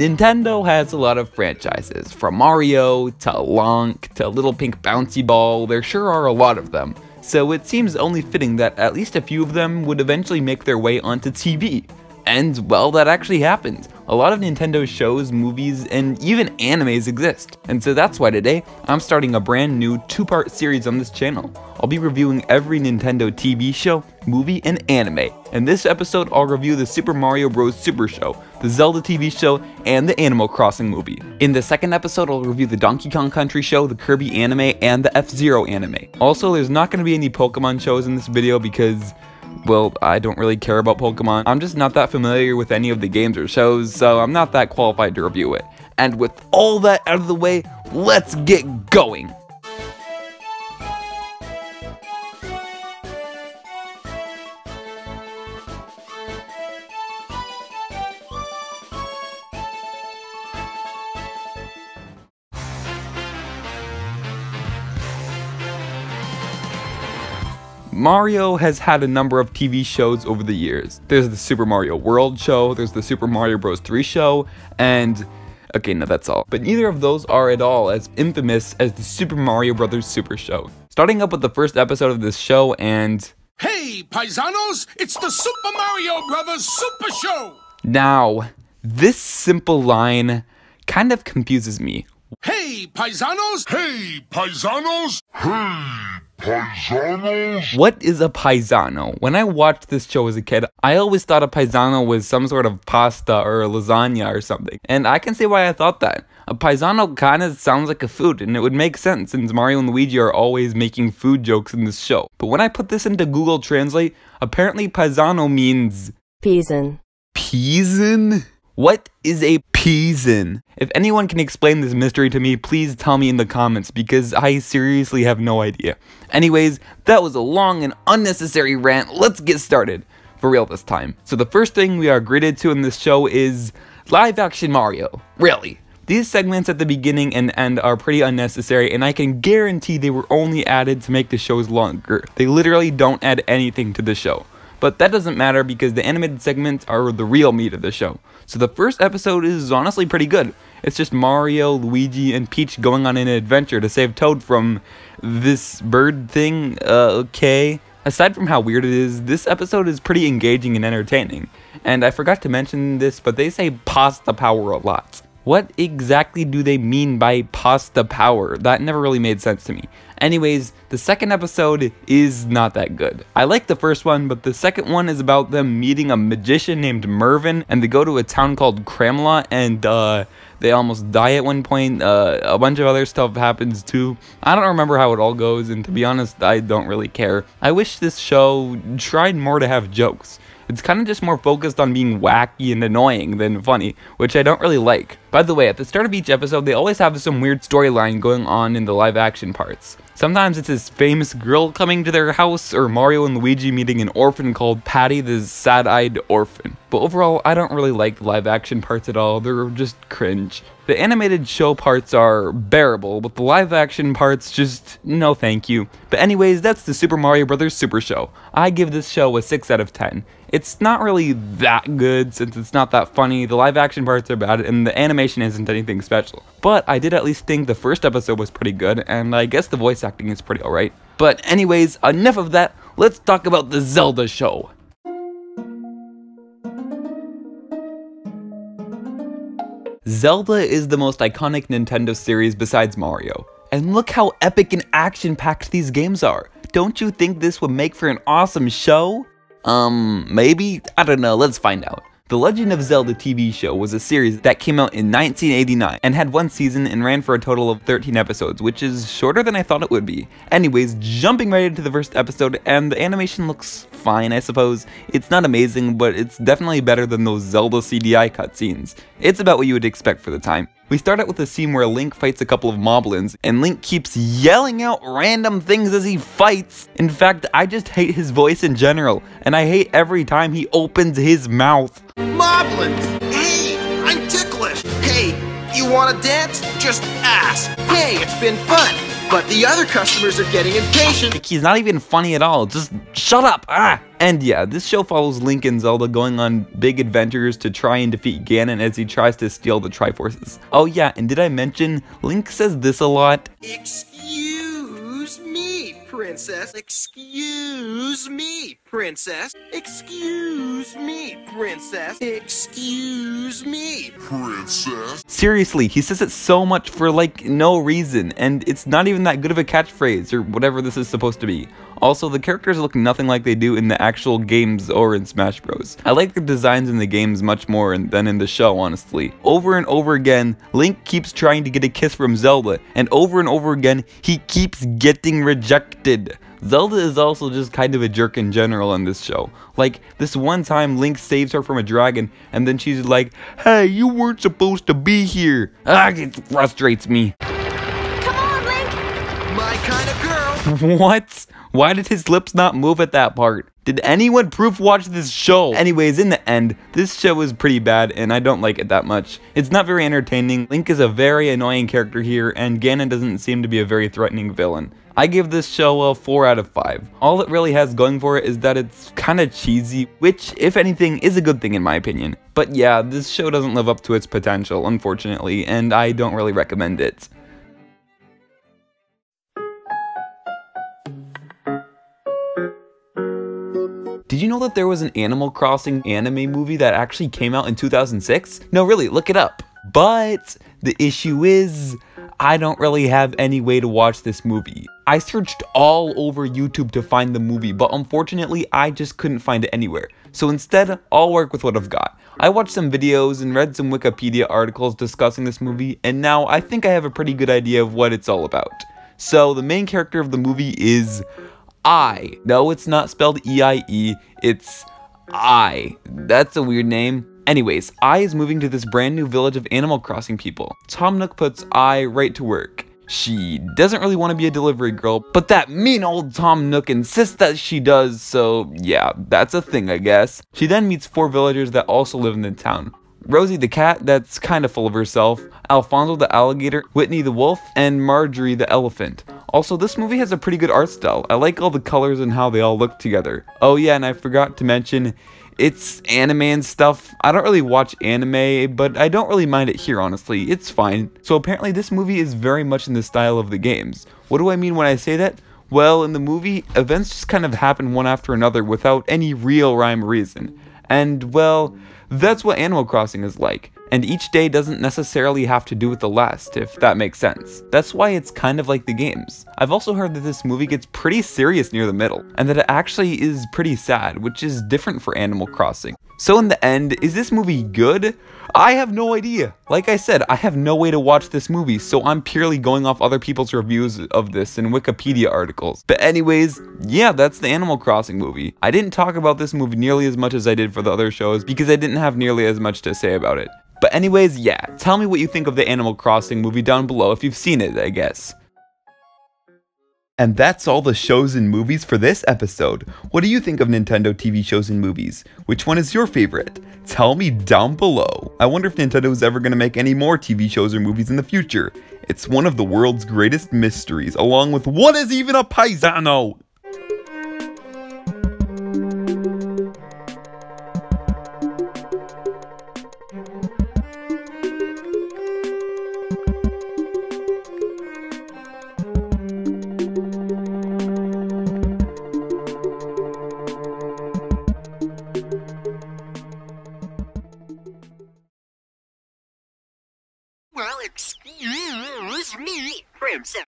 Nintendo has a lot of franchises, from Mario to Link to Little Pink Bouncy Ball. There sure are a lot of them, so it seems only fitting that at least a few of them would eventually make their way onto TV. And well, that actually happened. A lot of Nintendo shows, movies, and even animes exist. And so that's why today, I'm starting a brand new 2-part series on this channel. I'll be reviewing every Nintendo TV show, movie, and anime. In this episode, I'll review the Super Mario Bros. Super Show, the Zelda TV show, and the Animal Crossing movie. In the second episode, I'll review the Donkey Kong Country show, the Kirby anime, and the F-Zero anime. Also, there's not going to be any Pokemon shows in this video because, well, I don't really care about Pokemon. I'm just not that familiar with any of the games or shows, so I'm not that qualified to review it. And with all that out of the way, let's get going! Mario has had a number of TV shows over the years. There's the Super Mario World show, there's the Super Mario Bros. 3 show, and okay, no, that's all. But neither of those are at all as infamous as the Super Mario Bros. Super Show. Starting up with the first episode of this show and... Hey, paisanos, it's the Super Mario Bros. Super Show! Now, this simple line kind of confuses me. Hey, paisanos! Hey, paisanos! Hey! Paisanos? What is a paisano? When I watched this show as a kid, I always thought a paisano was some sort of pasta or lasagna or something. And I can see why I thought that. A paisano kind of sounds like a food, and it would make sense since Mario and Luigi are always making food jokes in this show. But when I put this into Google Translate, apparently paisano means... Paisan. Paisan? What is a paisan? If anyone can explain this mystery to me, please tell me in the comments because I seriously have no idea. Anyways, that was a long and unnecessary rant. Let's get started. For real this time. So the first thing we are greeted to in this show is live action Mario. Really. These segments at the beginning and end are pretty unnecessary, and I can guarantee they were only added to make the shows longer. They literally don't add anything to the show. But that doesn't matter because the animated segments are the real meat of the show. So the first episode is honestly pretty good. It's just Mario, Luigi, and Peach going on an adventure to save Toad from this bird thing, okay. Aside from how weird it is, this episode is pretty engaging and entertaining. And I forgot to mention this, but they say pasta power a lot. What exactly do they mean by pasta power? That never really made sense to me. Anyways, the second episode is not that good. I like the first one, but the second one is about them meeting a magician named Mervin, and they go to a town called Cramlot, and they almost die at one point. A bunch of other stuff happens too. I don't remember how it all goes, and to be honest, I don't really care. I wish this show tried more to have jokes. It's kind of just more focused on being wacky and annoying than funny, which I don't really like. By the way, at the start of each episode, they always have some weird storyline going on in the live action parts. Sometimes it's this famous girl coming to their house, or Mario and Luigi meeting an orphan called Patty the sad-eyed orphan. But overall, I don't really like the live action parts at all, they're just cringe. The animated show parts are bearable, but the live action parts just, no thank you. But anyways, that's the Super Mario Bros. Super Show. I give this show a 6 out of 10. It's not really that good since it's not that funny, the live action parts are bad, and the animation isn't anything special. But I did at least think the first episode was pretty good, and I guess the voice acting is pretty alright. But anyways, enough of that, let's talk about the Zelda show. Zelda is the most iconic Nintendo series besides Mario. And look how epic and action-packed these games are. Don't you think this would make for an awesome show? Maybe? I don't know, let's find out. The Legend of Zelda TV show was a series that came out in 1989 and had one season and ran for a total of 13 episodes, which is shorter than I thought it would be. Anyways, jumping right into the first episode, and the animation looks fine, I suppose. It's not amazing, but it's definitely better than those Zelda CDI cutscenes. It's about what you would expect for the time. We start out with a scene where Link fights a couple of moblins, and Link keeps yelling out random things as he fights. In fact, I just hate his voice in general, and I hate every time he opens his mouth. Moblins! Hey, I'm ticklish! Hey, you wanna dance? Just ask! Hey, it's been fun! but the other customers are getting impatient. Like, he's not even funny at all. Just shut up. Ah! And yeah, this show follows Link and Zelda going on big adventures to try and defeat Ganon as he tries to steal the Triforces. Oh yeah, and did I mention, Link says this a lot? Excuse me, princess. Excuse me, princess. Excuse me, princess. Excuse me, princess. Seriously, he says it so much for like no reason, and it's not even that good of a catchphrase or whatever this is supposed to be. Also, the characters look nothing like they do in the actual games or in Smash Bros. I like the designs in the games much more than in the show, honestly. Over and over again, Link keeps trying to get a kiss from Zelda, and over again, he keeps getting rejected. Zelda is also just kind of a jerk in general in this show. Like, this one time Link saves her from a dragon, and then she's like, "Hey, you weren't supposed to be here." It frustrates me. Come on, Link! My kind of girl. What? Why did his lips not move at that part? Did anyone proof watch this show? Anyways, in the end, this show is pretty bad and I don't like it that much. It's not very entertaining, Link is a very annoying character here, and Ganon doesn't seem to be a very threatening villain. I give this show a 4 out of 5. All it really has going for it is that it's kinda cheesy, which, if anything, is a good thing in my opinion. But yeah, this show doesn't live up to its potential, unfortunately, and I don't really recommend it. Did you know that there was an Animal Crossing anime movie that actually came out in 2006? No, really, look it up. But the issue is, I don't really have any way to watch this movie. I searched all over YouTube to find the movie, but unfortunately, I just couldn't find it anywhere. So instead, I'll work with what I've got. I watched some videos and read some Wikipedia articles discussing this movie, and now I think I have a pretty good idea of what it's all about. So the main character of the movie is I. No, it's not spelled E-I-E, it's I. That's a weird name. Anyways, I is moving to this brand new village of Animal Crossing people. Tom Nook puts I right to work. She doesn't really want to be a delivery girl, but that mean old Tom Nook insists that she does, so yeah, that's a thing I guess. She then meets 4 villagers that also live in the town. Rosie the cat, that's kind of full of herself, Alfonso the alligator, Whitney the wolf, and Marjorie the elephant. Also, this movie has a pretty good art style. I like all the colors and how they all look together. Oh yeah, and I forgot to mention, it's anime and stuff. I don't really watch anime, but I don't really mind it here, honestly. It's fine. So apparently this movie is very much in the style of the games. What do I mean when I say that? Well, in the movie, events just kind of happen one after another without any real rhyme or reason. And, well, that's what Animal Crossing is like. And each day doesn't necessarily have to do with the last, if that makes sense. That's why it's kind of like the games. I've also heard that this movie gets pretty serious near the middle, and that it actually is pretty sad, which is different for Animal Crossing. So in the end, is this movie good? I have no idea. Like I said, I have no way to watch this movie, so I'm purely going off other people's reviews of this in Wikipedia articles. But anyways, yeah, that's the Animal Crossing movie. I didn't talk about this movie nearly as much as I did for the other shows because I didn't have nearly as much to say about it. But anyways, yeah, tell me what you think of the Animal Crossing movie down below if you've seen it, I guess. And that's all the shows and movies for this episode. What do you think of Nintendo TV shows and movies? Which one is your favorite? Tell me down below. I wonder if Nintendo is ever going to make any more TV shows or movies in the future. It's one of the world's greatest mysteries, along with what is even a paisano? Well, excuse me, princess.